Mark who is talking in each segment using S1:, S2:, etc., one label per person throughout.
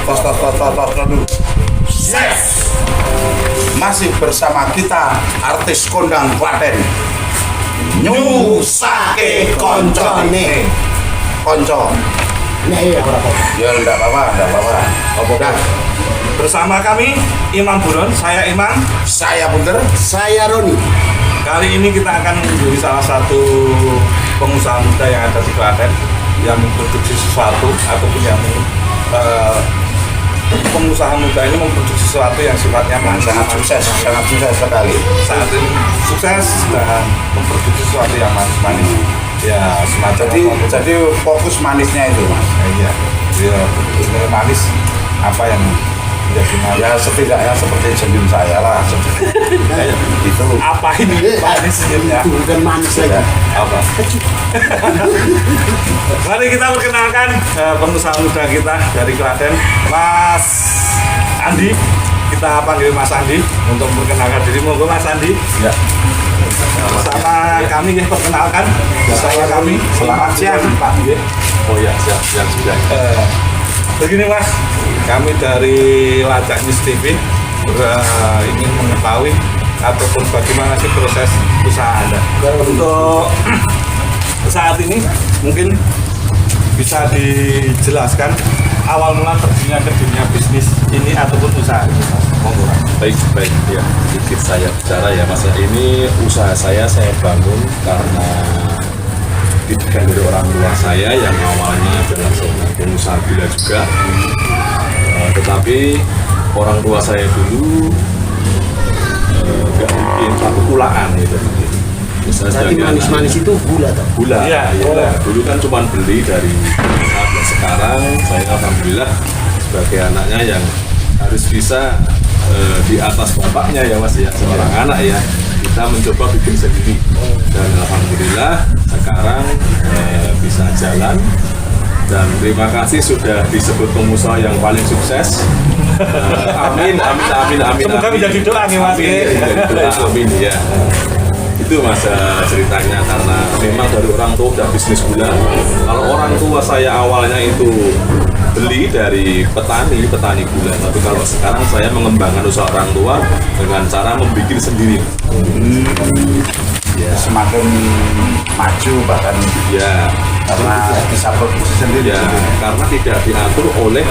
S1: tos dulu. Yes. Masih bersama kita artis kondang Klaten. Nyusake koncone. Konco.
S2: Nah iya berapa?
S1: Ya enggak apa-apa. Nah,
S3: Bersama kami Imam Buron, saya Imam.
S1: saya Bunder.
S2: Saya Roni.
S3: Kali ini kita akan menjadi salah satu pengusaha muda yang ada di Klaten yang memproduksi sesuatu ataupun yang pengusaha muda ini memproduksi sesuatu yang sifatnya
S1: sangat sukses sekali.
S3: saat ini sukses dan memproduksi sesuatu yang manis-manis. Ya semacam
S1: Jadi fokus manisnya itu, Mas.
S3: iya, betul manis apa yang menjadi manis.
S1: Ya setidaknya seperti senyum saya lah. Kayak begitu.
S3: Apa ini manis senyumnya?
S2: Bukan manis lagi.
S3: Apa? Mari kita perkenalkan pengusaha muda kita dari Klaten, Mas Andi. Kita panggil Mas Andi untuk memperkenalkan diri. Monggo Mas Andi.
S1: Ya.
S3: Bersama kami ya, perkenalkan. Bersama kami. Selamat siang Pak.
S4: Oh ya, siap sudah.
S3: Begini Mas, kami dari Lacak News TV ingin mengetahui ataupun bagaimana sih proses usaha Anda. Untuk saat ini mungkin bisa dijelaskan awal mula terjunnya ke dunia bisnis ini ataupun usaha ini, Mas. Monggo, Mas.
S4: Baik ya. Sedikit saya bicara ya, Mas. Ini usaha saya bangun karena didikan dari orang tua saya yang awalnya adalah seorang pengusaha gula juga. Tetapi orang tua saya dulu nggak bikin satu kulaan gitu.
S2: Jadi manis-manis itu gula toh?
S4: Gula.
S3: Iya.
S4: Dulu kan cuma beli dari pusat. Nah, sekarang saya alhamdulillah sebagai anaknya yang harus bisa di atas bapaknya ya Mas ya, seorang anak ya, kita mencoba bikin sendiri dan alhamdulillah sekarang bisa jalan dan terima kasih sudah disebut pengusaha yang paling sukses. Amin.
S3: Semoga menjadi doa nih Mas.
S4: Amin ya. Itu Mas ceritanya, karena memang dari orang tua udah bisnis gula. Kalau orang tua saya awalnya itu beli dari petani gula, tapi kalau sekarang saya mengembangkan usaha orang tua dengan cara membuat sendiri.
S1: Ya, semakin maju bahkan
S4: Ya,
S1: karena bisa produksi sendiri.
S4: ya karena tidak diatur oleh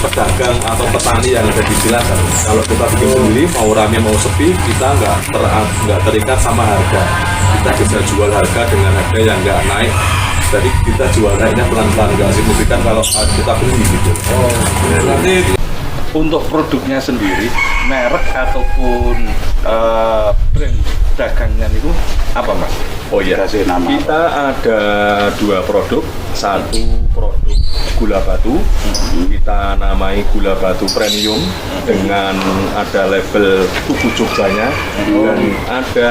S4: pedagang atau petani yang ada di jelasan. Kalau kita bikin sendiri, mau rame mau sepi, kita nggak terikat sama harga. Kita bisa jual harga dengan harga yang nggak naik. Jadi kita jual naiknya pelan-pelan, nggak signifikan kalau kita beli gitu.
S3: Berarti untuk produknya sendiri, merek ataupun brand dagangan itu apa Mas?
S4: Oh iya,
S1: Kasih nama.
S4: kita ada dua produk. Satu produk gula batu, kita namai gula batu premium dengan ada label tugu Jogjanya dan ada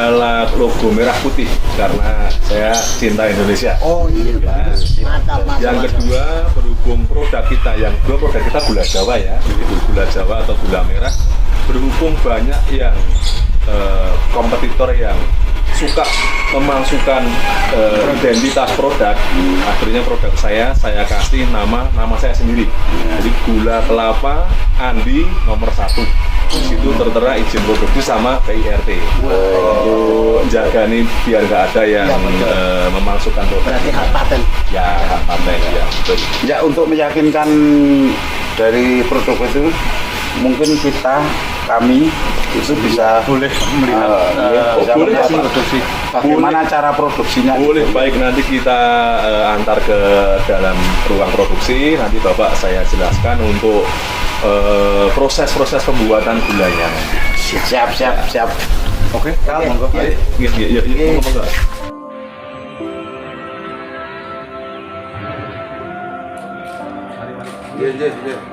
S4: logo merah putih karena saya cinta Indonesia.
S2: Oh iya. Mantap.
S4: Yang kedua, berhubung produk kita gula Jawa ya, itu gula Jawa atau gula merah. Berhubung banyak yang kompetitor yang suka memasukkan identitas produk, akhirnya produk saya kasih nama saya sendiri. Jadi gula kelapa Andi nomor 1. Di situ tertera izin produksi sama PIRT. Untuk jaga nih biar nggak ada yang memasukkan produk.
S2: Berarti hak paten.
S4: Ya, hak paten ya. Betul.
S1: Ya, untuk meyakinkan dari produk itu mungkin kami itu bisa
S3: Boleh melihat
S1: bisa
S4: boleh
S1: melihat
S4: sih.
S1: produksi. Bagaimana cara produksinya?
S4: Boleh, baik, nanti kita antar ke dalam ruang produksi, nanti Bapak saya jelaskan untuk proses-proses pembuatan gulanya.
S1: Siap.
S3: Oke, monggo.
S4: Iya, monggo.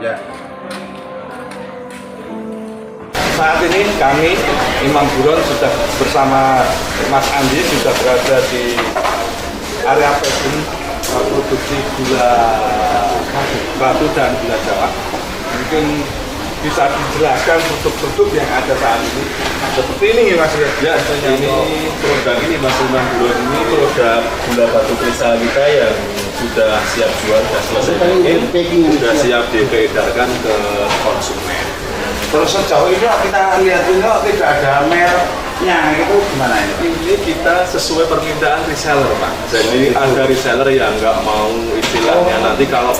S1: Ya.
S3: Saat ini kami Imam Buron sudah bersama Mas Andi sudah berada di area packing produksi gula batu dan gula Jawa. Mungkin bisa dijelaskan produk-produk yang ada saat ini. Seperti ini ya Mas ya.
S4: Ya, ini produk ini Mas Imam Buron, ini produk gula batu kristal kita yang sudah siap jual, sudah selesai packing, sudah siap diedarkan ke konsumen.
S1: Terus sejauh ini kita lihat ini tidak ada mereknya, itu gimana ini?
S4: Ini kita sesuai permintaan reseller, Pak. Jadi ada reseller yang nggak mau istilahnya nanti kalau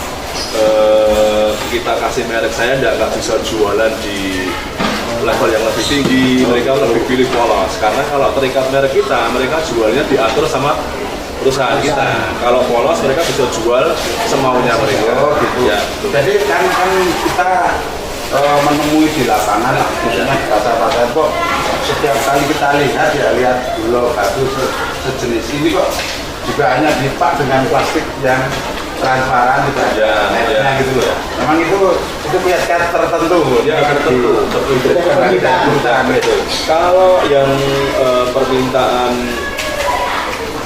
S4: kita kasih merek saya nggak bisa jualan di level yang lebih tinggi, mereka lebih pilih polos. Karena kalau terikat merek kita, mereka jualnya diatur sama perusahaan kita. Kalau polos mereka bisa jual semaunya mereka.
S1: Oh gitu.
S4: Ya,
S1: jadi kan kita menemui di lapangan, misalnya di pasar-pasar kok setiap kali kita lihat bulog batu sejenis ini kok juga hanya dipak dengan plastik yang transparan tidak ada mereknya gitu loh. Memang itu punya cat tertentu.
S4: Ya, tertentu.
S1: Perusahaan itu.
S4: Kalau yang permintaan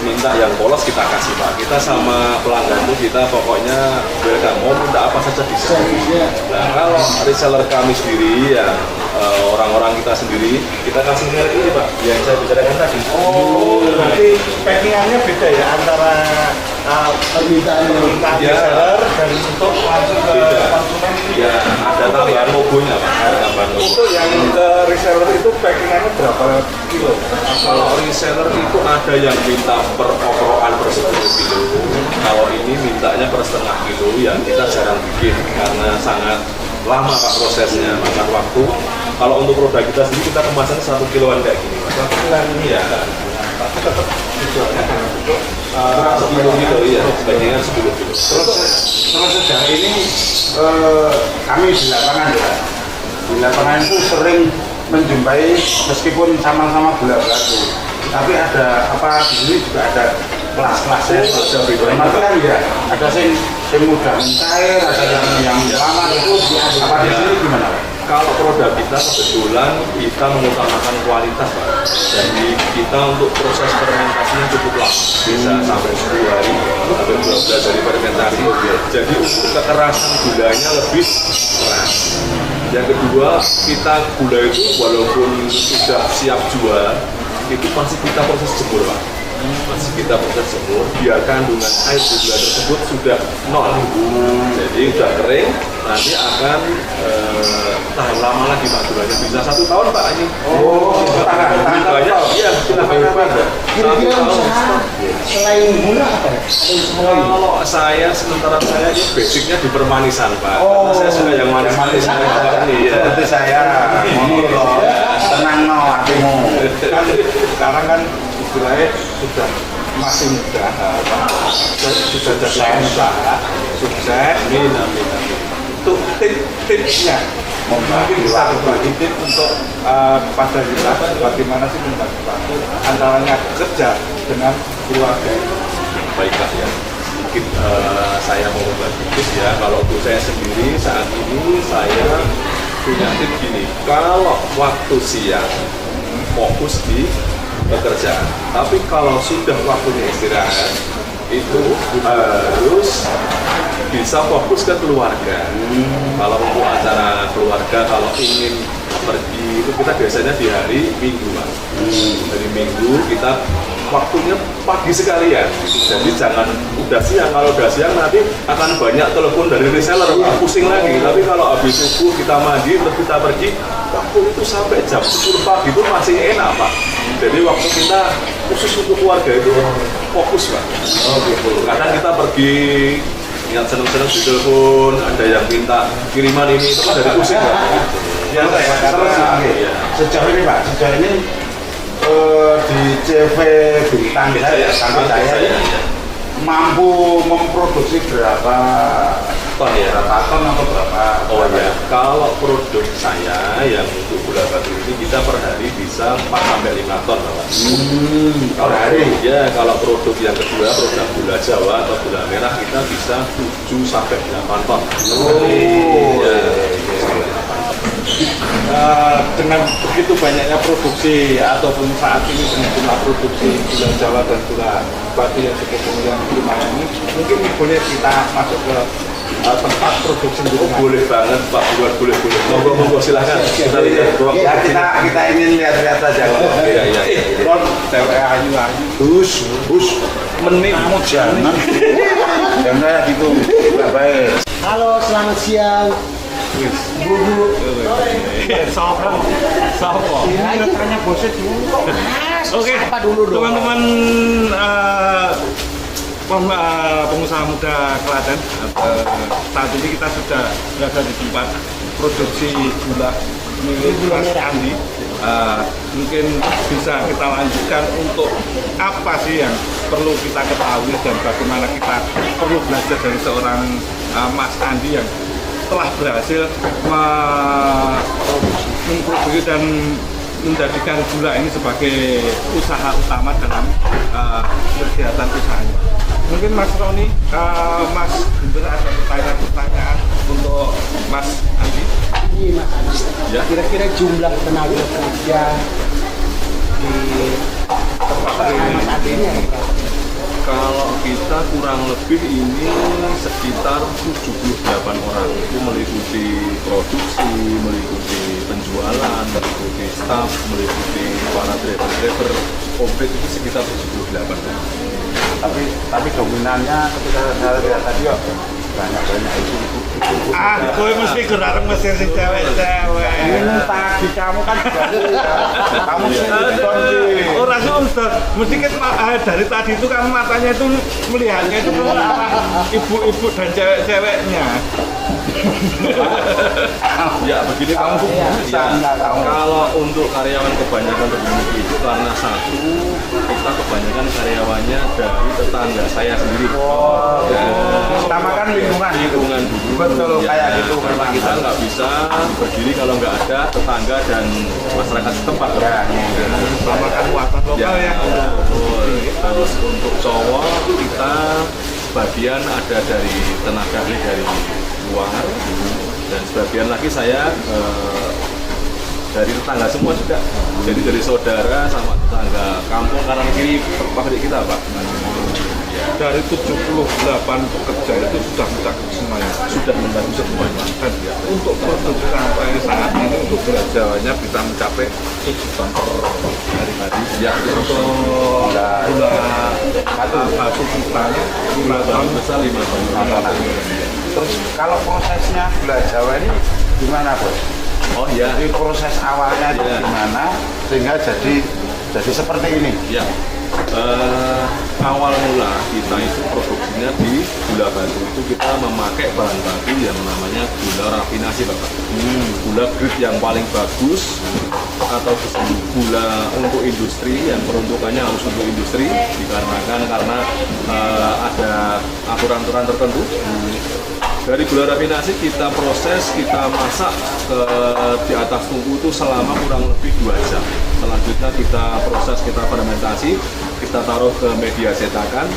S4: minta yang polos kita kasih, Pak. Kita sama pelanggan itu kita pokoknya welcome, mau minta apa saja bisa. Nah, kalau reseller kami sendiri ya orang-orang kita sendiri kita kasih merek ini, Pak, yang saya bicarakan tadi.
S1: Oh, berarti packingannya beda ya antara
S2: permintaan
S1: reseller dan untuk langsung ke
S4: Beda.
S1: konsumen.
S4: Ya, ada tambahan logonya, Pak. Ada tambahan logo.
S1: Untuk yang ke reseller itu packingannya berapa kilo?
S4: Kalau reseller itu ada yang minta per operoan per 10 kilo. Kalau ini mintanya per setengah kilo, ya kita jarang bikin karena sangat lama, Pak, prosesnya, makan waktu. Kalau untuk produk kita sendiri kita kemasan 1 kiloan kayak gini, Pak.
S1: 1 kiloan ini
S4: Ya.
S1: tapi tetap dijualnya dalam bentuk
S4: 10 kilo, iya, sebagian 10 kilo.
S1: terus sejauh ini kami di lapangan ya, di lapangan itu sering menjumpai meskipun sama-sama gula batu, tapi ada apa di sini juga ada kelas-kelasnya. Memang kan ya ada yang mudah mencair, ada yang lama itu. Apa di sini gimana, Pak?
S4: Kalau produk kita kebetulan kita mengutamakan kualitas, Pak. Jadi kita untuk proses fermentasinya cukup lama, bisa sampai 10 hari, sampai 12 hari fermentasi. Jadi untuk kekerasan gulanya lebih keras. Yang kedua, kita gula itu walaupun sudah siap jual, itu masih kita proses jemur, Pak. Masih kita proses jemur, biar kandungan air di gula tersebut sudah nol. Jadi sudah kering, nanti akan tahan lama lagi, Pak, gulanya bisa 1 tahun, Pak, ini.
S1: Tahan
S4: Banyak, iya, kita hebat.
S2: Kira-kira usaha selain gula apa ya? Ada usaha lain?
S4: Kalau saya, sementara saya ini basicnya di permanisan, Pak. Karena saya suka yang manis-manis. Ini ya.
S1: Seperti saya, tenang no hatimu. Kan sekarang kan istilahnya sudah masih muda, sudah jadi usaha, sukses.
S4: Amin, amin, amin.
S1: Untuk tipsnya, mungkin bisa berbagi tips untuk pada kita bagaimana sih membagi waktu antaranya kerja dengan keluarga.
S4: Baiklah ya. Mungkin saya mau berbagi tips ya. Kalau untuk saya sendiri saat ini saya punya tips gini. Kalau waktu siang fokus di pekerjaan, tapi kalau sudah waktunya istirahat itu harus bisa fokus ke keluarga. Kalau untuk acara keluarga, kalau ingin pergi itu kita biasanya di hari Minggu, Pak. Hari Minggu kita waktunya pagi sekalian. Jadi jangan udah siang. Kalau udah siang nanti akan banyak telepon dari reseller, Pak. Pusing lagi. Tapi kalau habis subuh kita mandi terus kita pergi, waktu itu sampai jam 10 pagi itu masih enak, Pak. Jadi waktu kita khusus untuk keluarga itu fokus, Pak. Oh gitu. Kadang kita pergi yang seneng-seneng di telepon, ada yang minta kiriman ini, itu kan dari pusing, Pak.
S1: Ya, sejauh ini, Pak, sejauh ini di CV Bintang saya, sampai saya mampu memproduksi berapa
S4: ton ya?
S1: Berapa ton atau berapa?
S4: Oh ya, kalau produk saya yang untuk gula batu ini kita per hari bisa 4-5 ton, Pak.
S1: Per hari?
S4: Ya, kalau produk yang kedua, produk gula Jawa atau gula merah kita bisa 7-8 ton.
S1: Oh,
S3: Dengan begitu banyaknya produksi ataupun saat ini dengan jumlah produksi gula Jawa dan gula batu yang cukup lumayan ini, mungkin boleh kita masuk ke tempat produksi
S4: Oh, boleh banget, Pak. Boleh. Monggo silahkan. Kita lihat ruang.
S1: ya kita ingin lihat-lihat saja.
S4: Iya.
S3: Ron, cewek ayu.
S1: Hus.
S4: menit.
S1: Kamu jangan kayak gitu, nggak baik.
S2: Halo, selamat siang. Bu.
S4: Sopo.
S2: Ya, ini tanya bosnya dulu kok. Mas,
S4: Oke,
S2: apa dulu dong?
S4: teman-teman pengusaha muda Klaten, saat ini kita sudah berada di tempat produksi gula milik Mas Andi. Mungkin bisa kita lanjutkan untuk apa sih yang perlu kita ketahui dan bagaimana kita perlu belajar dari seorang Mas Andi yang telah berhasil memproduksi dan menjadikan gula ini sebagai usaha utama dalam kegiatan usahanya. Mungkin Mas Roni, Mas Guntur ada pertanyaan-pertanyaan untuk Mas Andi?
S2: Ini Mas Andi.
S4: Ya.
S2: Kira-kira jumlah tenaga kerja di tempat Mas Andi ini ada berapa?
S4: Kalau kita kurang lebih ini sekitar 78 orang, itu meliputi produksi, meliputi penjualan, meliputi staff, meliputi para driver-driver komplit itu sekitar 78 orang.
S1: Tapi dominannya ketika saya lihat tadi banyak itu.
S3: Kowe mesti gerak mesin sing cewek-cewek.
S1: Ini tadi kamu kan kamu sih
S3: Orang sudah, mesti kan dari tadi itu kan matanya itu melihatnya itu ke arah ibu-ibu dan cewek-ceweknya.
S4: Ya begini Pak, kalau untuk karyawan kebanyakan begini itu karena satu, kita kebanyakan karyawannya dari tetangga saya sendiri.
S1: utamakan lingkungan gitu.
S4: Lingkungan dulu.
S1: Betul,
S4: Ya,
S1: kayak gitu
S4: karena
S1: memang.
S4: kita nggak bisa berdiri kalau nggak ada tetangga dan masyarakat setempat.
S3: Utamakan muatan lokal ya.
S4: Betul. Terus untuk cowok kita sebagian ada dari tenaga ahli dari luar dan sebagian lagi saya dari tetangga semua juga. Jadi dari saudara sama tetangga kampung kanan kiri pabrik kita Pak.
S3: Dari 78 pekerja itu sudah mencakup semuanya.
S4: Sudah membantu semuanya.
S3: Dan untuk produksi sampai saat ini untuk gula Jawanya bisa mencapai 7 ton per hari-hari.
S4: Ya,
S3: Untuk gula batu kitanya 5 ton.
S4: besar 5 ton.
S1: Terus kalau prosesnya gula Jawa ini gimana Bos?
S4: Oh ya,
S1: Jadi proses awalnya itu
S4: Iya.
S1: gimana sehingga jadi seperti ini?
S4: ya. Awal mula kita itu produksinya di gula batu itu kita memakai bahan baku yang namanya gula rafinasi Bapak. Gula grade yang paling bagus atau gula untuk industri yang peruntukannya harus untuk industri dikarenakan karena ada aturan-aturan tertentu. Dari gula rafinasi kita proses, kita masak di atas tungku itu selama kurang lebih 2 jam. Selanjutnya kita proses, kita fermentasi, kita taruh ke media cetakan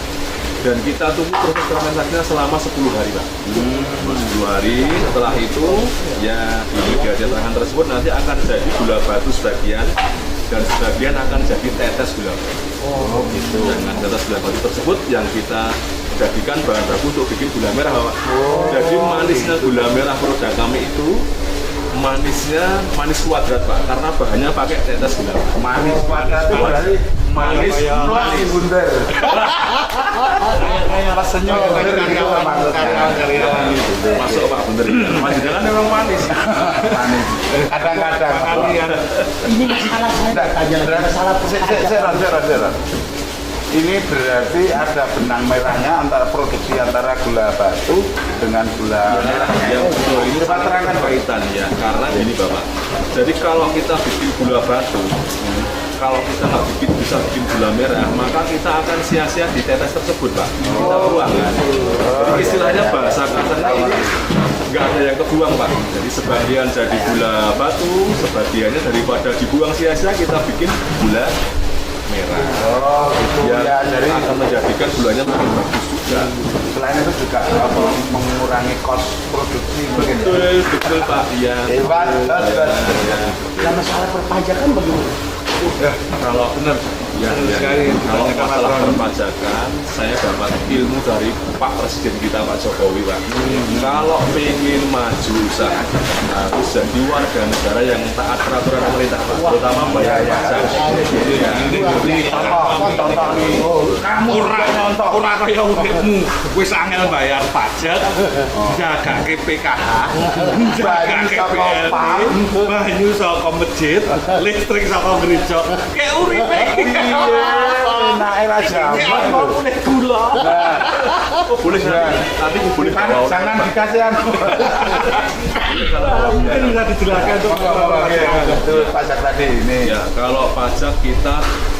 S4: dan kita tunggu proses fermentasinya selama 10 hari Pak. 10 hari, setelah itu ya di media cetakan tersebut nanti akan jadi gula batu sebagian dan sebagian akan jadi tetes gula batu.
S1: Oh gitu.
S4: Dengan tetes gula batu tersebut yang kita jadikan bahan baku untuk bikin gula merah Pak. Jadi manisnya gula merah produk kami itu manis kuadrat Pak, karena bahannya pakai tetes gula.
S1: Manis pada itu berarti manis bundar. Pas senyum bundar gitu maksudnya.
S4: Masuk Pak, bener. Maksudnya kan memang manis.
S1: Manis. Kadang-kadang.
S2: Ini masalah saya tanya lagi, masalah
S1: Seran. Ini berarti ada benang merahnya antara produksi antara gula batu dengan gula merah.
S4: Ya, betul. Ini
S1: Coba terangkan Pak.
S4: kaitan ya, karena gini Bapak. Jadi kalau kita bikin gula batu, kalau kita nggak bisa bikin gula merah, maka kita akan sia-sia di tetes tersebut Pak. Kita buang kan. Jadi istilahnya bahasa kasarnya ini nggak ada yang kebuang Pak. Jadi sebagian jadi gula batu, sebagiannya daripada dibuang sia-sia kita bikin gula merah.
S1: Oh gitu ya. Jadi
S4: akan menjadikan gulanya makin bagus juga.
S1: selain itu juga mengurangi kos produksi mungkin.
S4: Betul Pak. Iya.
S1: Hebat.
S2: Nah, masalah perpajakan bagaimana?
S4: Kalau benar Ya,
S3: Seru
S4: ya,
S3: sekali
S4: ya. Kalau
S3: ditanyakan Mas
S4: masalah
S3: Roni.
S4: perpajakan, saya dapat ilmu dari Pak Presiden kita Pak Jokowi Pak. Kalau pengen maju usaha, harus jadi warga negara yang taat peraturan pemerintah Pak, terutama bayar pajak. Ya,
S1: Ini contoh nih. Kamu
S3: Ora nyontok ora kaya uripmu. Wis angel bayar pajak, jagake PKH, jagake PLT, banyu saka masjid, listrik saka gereja. Kayak uripe iki.
S1: enake ra jaman.
S3: Nek gula.
S4: oh, boleh nanti boleh bawa orang,
S1: Jangan
S4: Pak.
S1: dikasih anu.
S3: Mungkin bisa dijelaskan untuk
S1: Itu pajak tadi ini.
S4: Ya, kalau pajak kita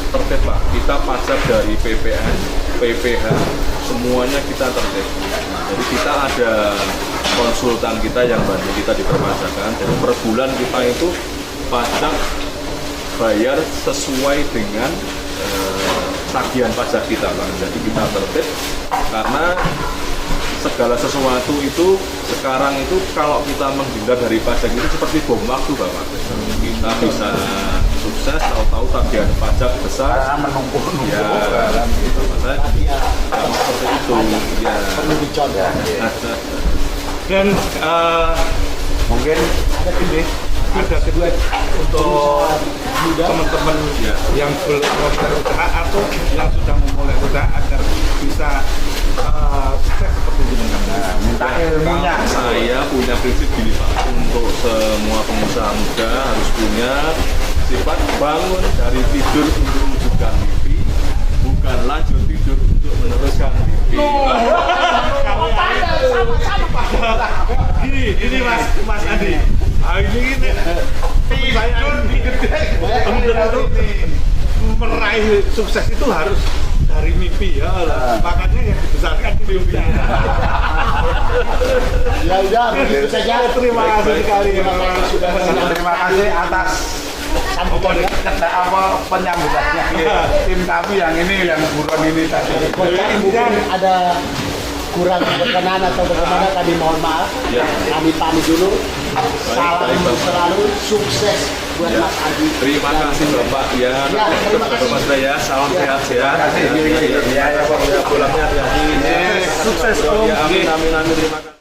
S4: tertib Pak. Kita pajak dari PPN, PPH, semuanya kita tertib. Jadi kita ada konsultan kita yang bantu kita di perpajakan. Jadi per bulan kita itu pajak bayar sesuai dengan tagihan pajak kita Pak. Jadi kita tertib karena segala sesuatu itu sekarang itu kalau kita menghindar dari pajak itu seperti bom waktu Bapak. Kita bisa sukses tahu-tahu tagihan pajak besar
S1: Karena menumpuk-numpuk.
S4: ya gitu Mas. Sama seperti itu ya.
S2: Perlu dicontoh.
S3: dan
S1: Mungkin
S3: ada kedua untuk teman-teman
S4: Ya.
S3: yang belum berusaha atau yang sudah memulai usaha agar bisa sukses seperti jenengan.
S1: minta ilmunya.
S4: Kalau saya punya prinsip gini Pak, untuk semua pengusaha muda harus punya sifat bangun dari tidur untuk mewujudkan mimpi, bukan lanjut tidur untuk meneruskan mimpi.
S3: Ini Mas Andi. Ini tidur itu meraih sukses itu harus dari mimpi ya. Makanya yang dibesarkan di mimpi.
S2: Ya udah, begitu saja.
S3: Terima kasih sekali.
S1: Terima kasih atas penyambutannya. Tim kami yang ini yang buron ini tadi.
S2: Mungkin ada kurang berkenan atau bagaimana tadi mohon maaf.
S4: Ya.
S2: Kami pamit dulu. Salam
S4: baik, Bapak.
S2: selalu sukses buat
S4: Ya.
S2: Mas Adi.
S4: Terima kasih Bapak ya.
S2: Ya, terima kasih.
S4: Bapak saya salam sehat ya.
S1: kasih.
S4: Ya, pulangnya hati-hati.
S1: Sukses, Om.
S4: Ya, amin amin amin terima kasih.